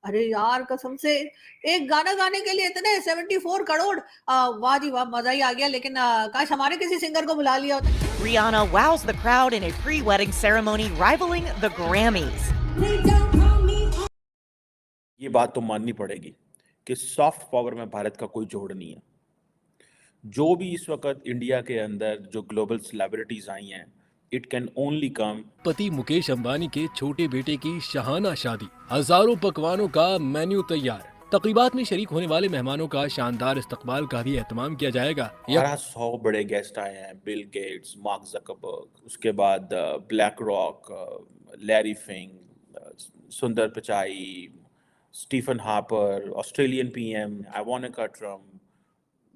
अरे यार कसम से, एक गाना गाने के लिए इतने 74 करोड़। वाह जी वाह, मजा ही आ गया। लेकिन काश हमारे किसी सिंगर को बुला लिया होता। Rihanna wows the crowd in a pre-wedding ceremony rivaling the Grammys. ये बात तो माननी पड़ेगी कि सॉफ्ट पावर में भारत का कोई जोड़ नहीं है। जो भी इस वक्त इंडिया के अंदर जो ग्लोबल सेलिब्रिटीज आई हैं, इट कैन ओनली कम। पति मुकेश अंबानी के छोटे बेटे की शाहाना शादी, हजारों पकवानों का मेन्यू तैयार। तकरीबात में शरीक होने वाले मेहमानों का शानदार इस्तकबाल का भी एहतमाम किया जाएगा। 1,200 बड़े गेस्ट आए हैं, बिल गेट्स, मार्क जकरबर्ग, उसके बाद black rock, Larry Fink, Sundar Pichai, Stephen Harper, Australian PM, Ivanka Trump,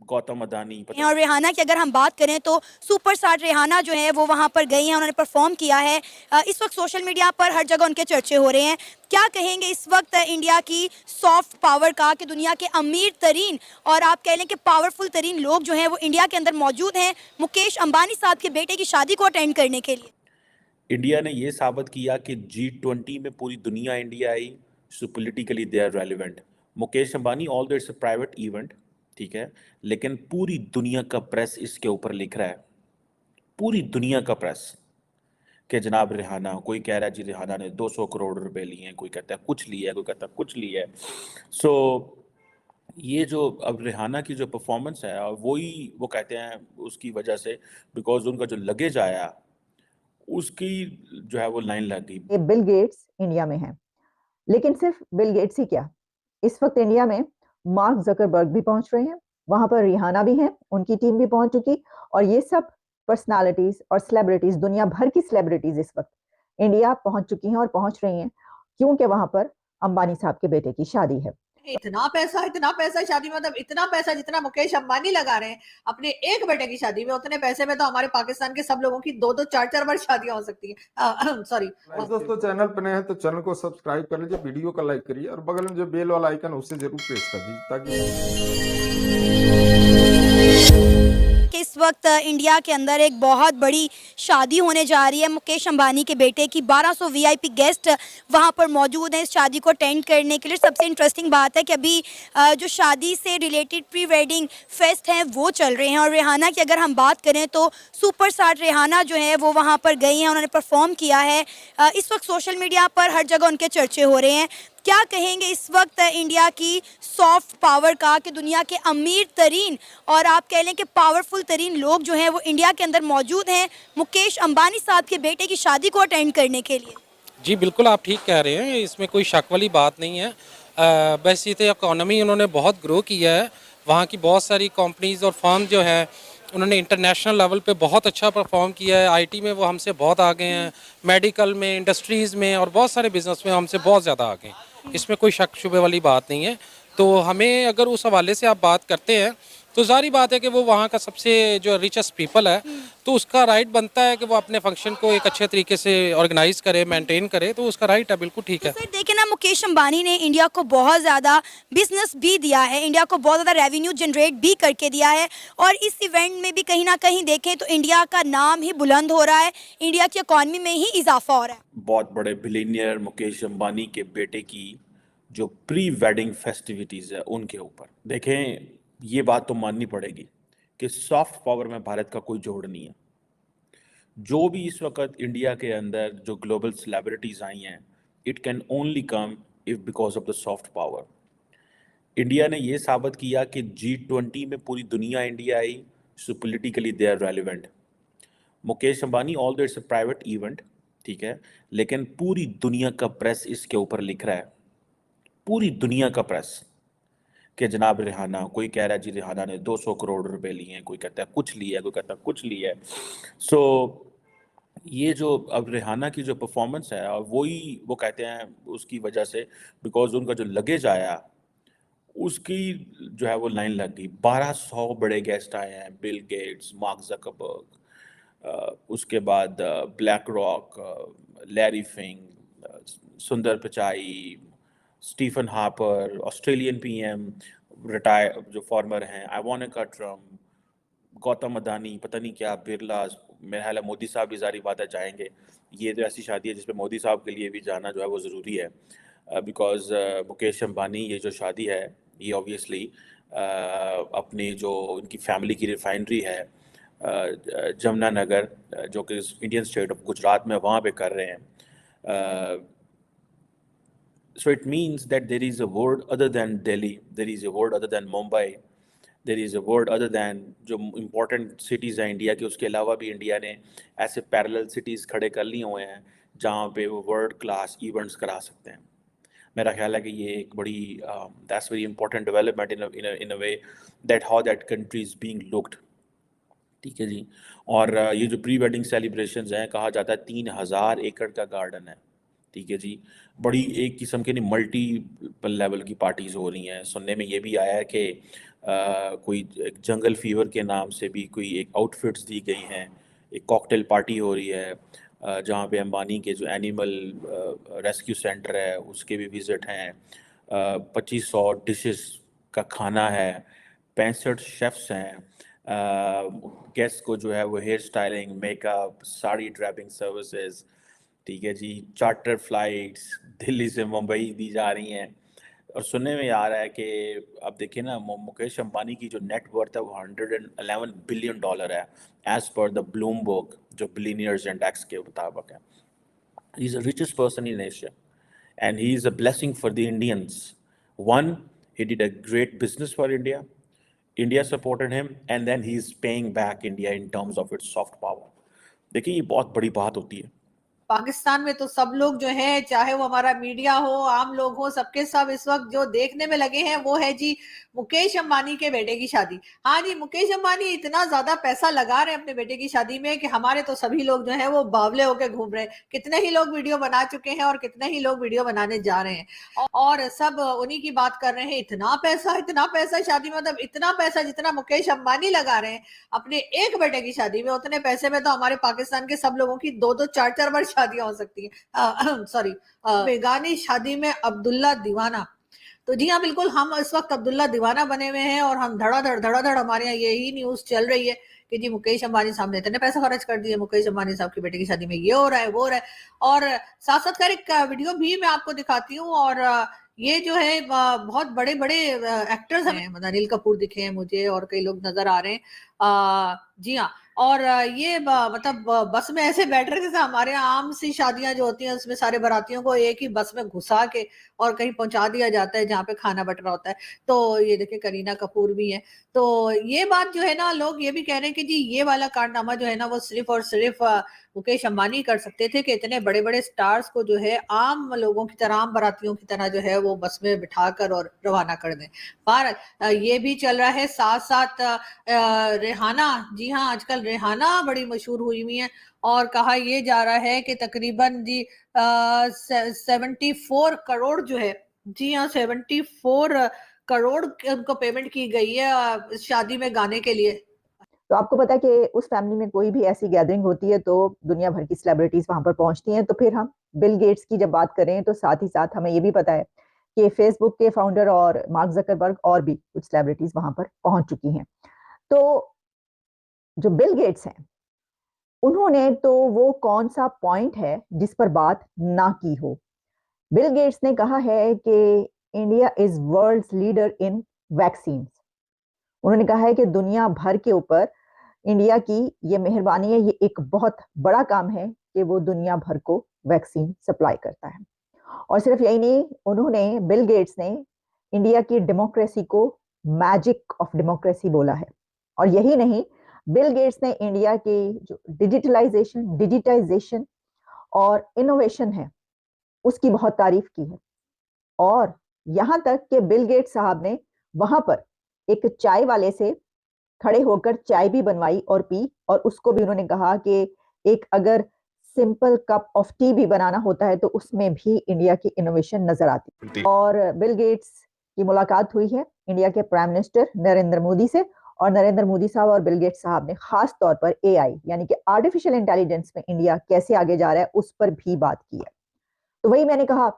Gautam Adani. और रिहाना की अगर हम बात करें तो सुपरस्टार रिहाना जो है वो वहां पर गई हैं, उन्होंने परफॉर्म किया है। इस वक्त सोशल मीडिया पर हर जगह उनके चर्चे हो रहे हैं। क्या कहेंगे इस वक्त इंडिया की सॉफ्ट पावर का कि दुनिया के अमीर तरीन और आप कह लें कि पावरफुल तरीन लोग जो हैं वो इंडिया के अंदर मौजूद हैं मुकेश अंबानी साहब के बेटे की शादी को अटेंड करने के लिए। इंडिया ने ये साबित किया कि G20 में पूरी दुनिया इंडिया आई, so politically they are relevant. Mukesh Ambani, although it's a private event, ठीक है, लेकिन पूरी दुनिया का प्रेस इसके ऊपर लिख रहा है, पूरी दुनिया का प्रेस, कि जनाब रिहाना, कोई कह रहा है जी रिहाना ने 200 करोड़ रुपए लिए हैं, कोई कहता है कुछ लिया है, कोई कहता है कुछ लिया है। सो ये जो अब रिहाना की जो परफॉर्मेंस है, और वही वो कहते हैं उसकी वजह से, बिकॉज उनका जो लगेज आया उसकी जो है वो लाइन लग गई। ये बिल गेट्स इंडिया में हैं, लेकिन सिर्फ बिल गेट्स ही क्या, इस वक्त इंडिया में मार्क जकरबर्ग भी पहुंच रहे हैं, वहां पर रिहाना भी हैं, उनकी टीम भी पहुंच चुकी, और ये सब पर्सनालिटीज और सेलिब्रिटीज, दुनिया भर की सेलिब्रिटीज इस वक्त इंडिया पहुंच चुकी हैं और पहुंच रही हैं, क्योंकि वहां पर अंबानी साहब के बेटे की शादी है। इतना पैसा शादी में, मतलब इतना पैसा जितना मुकेश अंबानी लगा रहे हैं अपने एक बेटे की शादी में, उतने पैसे में तो हमारे पाकिस्तान के सब लोगों की 2-2 4-4 बार शादियां हो सकती है। सॉरी दोस्तों, चैनल पर नए हैं तो चैनल को सब्सक्राइब कर लीजिए, वीडियो को लाइक करिए और बगल में जो बेल वाला आइकन उसे जरूर प्रेस कर दीजिए ताकि इस वक्त इंडिया के अंदर एक बहुत बड़ी शादी होने जा रही है मुकेश अंबानी के बेटे की। 1200 वीआईपी गेस्ट वहां पर मौजूद हैं इस शादी को अटेंड करने के लिए। सबसे इंटरेस्टिंग बात है कि अभी जो शादी से रिलेटेड प्री वेडिंग फेस्ट हैं वो चल रहे हैं। और रिहाना की अगर हम बात करें तो सुपरस्टार रिहाना जो है वो वहाँ पर गई हैं, उन्होंने परफॉर्म किया है। इस वक्त सोशल मीडिया पर हर जगह उनके चर्चे हो रहे हैं। क्या कहेंगे इस वक्त इंडिया की सॉफ्ट पावर का कि दुनिया के अमीर तरीन और आप कह लें कि पावरफुल तरीन लोग जो हैं वो इंडिया के अंदर मौजूद हैं मुकेश अंबानी साहब के बेटे की शादी को अटेंड करने के लिए। जी बिल्कुल, आप ठीक कह रहे हैं, इसमें कोई शक वाली बात नहीं है। बस ये तो इकोनॉमी उन्होंने बहुत ग्रो किया है, वहाँ की बहुत सारी कंपनीज और फर्म जो है उन्होंने इंटरनेशनल लेवल पे बहुत अच्छा परफॉर्म किया है। आईटी में वो हमसे बहुत आगे हैं, मेडिकल में, इंडस्ट्रीज़ में और बहुत सारे बिजनेस में हमसे बहुत ज़्यादा आगे हैं, इसमें कोई शक शुबे वाली बात नहीं है। तो हमें अगर उस हवाले से आप बात करते हैं तो जारी बात है कि वो वहाँ का सबसे जो रिचेस्ट पीपल है, तो उसका राइट बनता है कि वो अपने फंक्शन को एक अच्छे तरीके से ऑर्गेनाइज करे, मेंटेन करे, तो उसका राइट है, बिल्कुल ठीक है। तो सर देखें ना, मुकेश अंबानी ने इंडिया को बहुत ज़्यादा बिजनेस भी दिया है, इंडिया को बहुत ज़्यादा रेवेन्यू जनरेट भी करके दिया है, और इस इवेंट में भी कहीं ना कहीं देखें तो इंडिया का नाम ही बुलंद हो रहा है, इंडिया की इकॉनमी में ही इजाफा हो रहा है। बहुत बड़े बिलियनियर मुकेश अंबानी के बेटे की जो प्री वेडिंग फेस्टिविटीज़ है उनके ऊपर देखें, ये बात तो माननी पड़ेगी कि सॉफ्ट पावर में भारत का कोई जोड़ नहीं है। जो भी इस वक्त इंडिया के अंदर जो ग्लोबल सेलिब्रिटीज आई हैं, it can only come if because of the soft power. India ने ये साबित किया कि G20 में पूरी दुनिया इंडिया आई, so politically they are relevant. Mukesh Ambani, although it's a private event, ठीक है, लेकिन पूरी दुनिया का प्रेस इसके ऊपर लिख रहा है, पूरी दुनिया का प्रेस, कि जनाब रिहाना, कोई कह रहा है जी रिहाना ने 200 करोड़ रुपए लिए हैं, कोई कहता है कुछ लिया है, कोई कहता है कुछ लिया है। सो ये जो अब रिहाना की जो परफॉर्मेंस है, और वही वो कहते हैं उसकी वजह से, बिकॉज उनका जो लगेज आया उसकी जो है वो लाइन लग गई। 1,200 बड़े गेस्ट आए हैं, बिल गेट्स, मार्क जकरबर्ग, उसके बाद black rock, Larry Fink, Sundar Pichai, Stephen Harper, Australian PM, retire जो फॉर्मर हैं, इवानिका ट्रम्प, गौतम अदानी, पता नहीं क्या, बिरला, मेरा ख्याल है मोदी साहब भी ज़ाहिर बात है जाएंगे। ये तो ऐसी शादी है जिसपे मोदी साहब के लिए भी जाना जो है वो ज़रूरी है। बिकॉज मुकेश अंबानी ये जो शादी है ये ऑब्वियसली अपनी जो इनकी फैमिली की रिफाइनरी है जमुनानगर जो कि इंडियन स्टेट ऑफ गुजरात में वहाँ पे कर रहे हैं. So it means that there is a world other than Delhi, there is a world other than Mumbai, there is a world other than जो important cities हैं इंडिया के, उसके अलावा भी इंडिया ने ऐसे पैरेलल cities खड़े कर लिए हुए हैं जहाँ पे वो वर्ल्ड क्लास इवेंट्स करा सकते हैं. मेरा ख्याल है कि ये एक बड़ी that's very important development in a way that how that country is being looked. ठीक है जी. और ये जो प्री वेडिंग सेलिब्रेशंस हैं, कहा जाता है 3000 एकड़ का गार्डन है. ठीक है जी. बड़ी एक किस्म के नहीं मल्टीपल लेवल की पार्टीज हो रही हैं. सुनने में ये भी आया है कि कोई एक जंगल फीवर के नाम से भी कोई एक आउटफिट्स दी गई हैं, एक कॉकटेल पार्टी हो रही है जहाँ पे अंबानी के जो एनिमल रेस्क्यू सेंटर है उसके भी विज़िट हैं. 2500 डिशेस का खाना है, 65 शेफ्स हैं. गेस्ट को जो है वो hair styling, makeup, sari draping services, ठीक है जी, चार्टर फ्लाइट्स दिल्ली से मुंबई दी जा रही हैं. और सुनने में आ रहा है कि अब देखिए ना, मुकेश अंबानी की जो नेट वर्थ है वो $111 बिलियन है एज पर द ब्लूमबर्ग जो बिलियनियर्स इंडेक्स के मुताबिक है. He is the richest person in Asia and he is a blessing for the Indians. One, he did a great business for India. India supported him and then he is paying back India in terms of its soft power. देखिए ये बहुत बड़ी बात होती है. पाकिस्तान में तो सब लोग जो है, चाहे वो हमारा मीडिया हो, आम लोग हो, सबके सब इस वक्त जो देखने में लगे हैं वो है जी मुकेश अंबानी के बेटे की शादी. हाँ जी, मुकेश अंबानी इतना ज्यादा पैसा लगा रहे हैं अपने बेटे की शादी में कि हमारे तो सभी लोग जो है वो बावले होके घूम रहे हैं. कितने ही लोग वीडियो बना चुके हैं और कितने ही लोग वीडियो बनाने जा रहे हैं और सब उन्हीं की बात कर रहे हैं. इतना पैसा शादी में, मतलब इतना पैसा जितना मुकेश अंबानी लगा रहे हैं अपने एक बेटे की शादी में, उतने पैसे में तो हमारे पाकिस्तान के सब लोगों की 2-2 4-4 बार शादियां हो सकती है. सॉरी, बेगानी शादी में अब्दुल्ला दीवाना. तो जी हाँ, बिल्कुल हम इस वक्त अब्दुल्ला दीवाना बने हुए हैं और हम धड़ाधड़ हमारे यहाँ यही न्यूज चल रही है कि जी मुकेश अंबानी साहब ने इतने पैसा खर्च कर दिए, मुकेश अंबानी साहब के बेटे की शादी में ये हो रहा है, वो हो रहा है. और साथ साथ कर एक वीडियो भी मैं आपको दिखाती हूँ. और ये जो है बहुत बड़े बड़े एक्टर्स हैं, मतलब अनिल कपूर दिखे हैं मुझे और कई लोग नजर आ रहे हैं. जी हाँ. और ये मतलब बस में ऐसे बैठ रहे जैसे हमारे आम सी शादियां जो होती हैं उसमें सारे बारातियों को एक ही बस में घुसा के और कहीं पहुंचा दिया जाता है जहाँ पे खाना बट रहा होता है. तो ये देखिए करीना कपूर भी है. तो ये बात जो है ना, लोग ये भी कह रहे हैं कि जी ये वाला कारनामा जो है ना वो सिर्फ और सिर्फ मुकेश अंबानी कर सकते थे कि इतने बड़े बड़े स्टार्स को जो है आम लोगों की तरह, आम बारातियों की तरह जो है वो बस में बिठाकर और रवाना कर दें. पर ये भी चल रहा है. साथ साथ रेहाना, जी हाँ, आजकल रेहाना बड़ी मशहूर हुई हुई है और कहा ये जा रहा है कि तकरीबन जी 74 करोड़ जो है, जी हाँ 74 करोड़ उनको पेमेंट की गई है शादी में गाने के लिए. तो आपको पता है कि उस फैमिली में कोई भी ऐसी गैदरिंग होती है तो दुनिया भर की सेलिब्रिटीज वहां पर पहुंचती हैं. तो फिर हम बिल गेट्स की जब बात करें तो साथ ही साथ हमें ये भी पता है कि फेसबुक के फाउंडर और मार्क जकरबर्ग और भी कुछ सेलिब्रिटीज वहां पर पहुंच चुकी हैं. तो जो बिल गेट्स हैं उन्होंने तो वो कौन सा पॉइंट है जिस पर बात ना की हो. बिल गेट्स ने कहा है कि India is world's leader in vaccine. उन्होंने कहा है कि दुनिया भर के ऊपर इंडिया की ये मेहरबानी है, ये एक बहुत बड़ा काम है कि वो दुनिया भर को वैक्सीन सप्लाई करता है. और सिर्फ यही नहीं, उन्होंने बिल गेट्स ने इंडिया की डेमोक्रेसी को मैजिक ऑफ डेमोक्रेसी बोला है. और यही नहीं, बिल गेट्स ने इंडिया की जो डिजिटाइजेशन और इनोवेशन है उसकी बहुत तारीफ की है. और यहां तक कि बिल गेट्स साहब ने वहां पर एक चाय वाले से खड़े होकर चाय भी बनवाई और पी, और उसको भी उन्होंने कहा कि एक अगर सिंपल कप ऑफ टी भी बनाना होता है तो उसमें भी इंडिया की इनोवेशन नजर आती है. और बिल गेट्स की मुलाकात हुई है इंडिया के प्राइम मिनिस्टर नरेंद्र मोदी से, और नरेंद्र मोदी साहब और बिल गेट्स साहब ने खास तौर पर एआई यानी कि आर्टिफिशियल इंटेलिजेंस में इंडिया कैसे आगे जा रहा है उस पर भी बात की है. तो वही मैंने कहा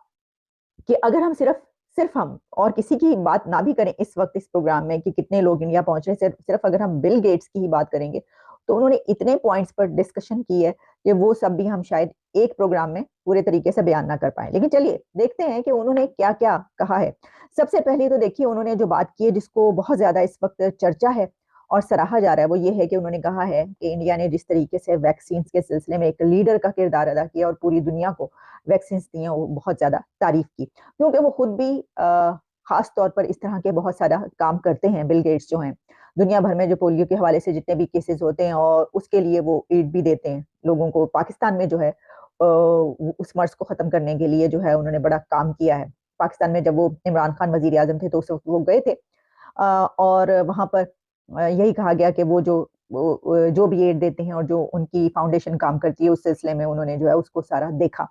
कि अगर हम सिर्फ हम और किसी की बात ना भी करें इस वक्त इस प्रोग्राम में कि कितने लोग इंडिया पहुंच रहे हैं, सिर्फ अगर हम बिल गेट्स की ही बात करेंगे तो उन्होंने इतने पॉइंट्स पर डिस्कशन की है कि वो सब भी हम शायद एक प्रोग्राम में पूरे तरीके से बयान ना कर पाए। लेकिन चलिए देखते हैं कि उन्होंने क्या क्या कहा है। सबसे पहले तो देखिए उन्होंने जो बात की है, जिसको बहुत ज्यादा इस वक्त चर्चा है और सराहा जा रहा है, वो ये है कि उन्होंने कहा है कि इंडिया ने जिस तरीके से वैक्सीन के सिलसिले में एक लीडर का किरदार अदा किया और पूरी दुनिया को वैक्सीन दी हैं, वो बहुत ज्यादा तारीफ की, क्योंकि वो खुद भी खास तौर पर इस तरह के बहुत सारा काम करते हैं। बिल गेट्स जो हैं, दुनिया भर में जो पोलियो के हवाले से जितने भी केसेस होते हैं और उसके लिए वो एड भी देते हैं लोगों को। पाकिस्तान में जो है उस मर्ज को खत्म करने के लिए जो है उन्होंने बड़ा काम किया है। पाकिस्तान में जब वो इमरान खान वजीर आजम थे तो उस वक्त वो गए थे और वहां पर यही कहा गया कि वो जो भी एड देते हैं और जो उनकी फाउंडेशन काम करती है उस सिलसिले में उन्होंने जो है उसको सारा देखा।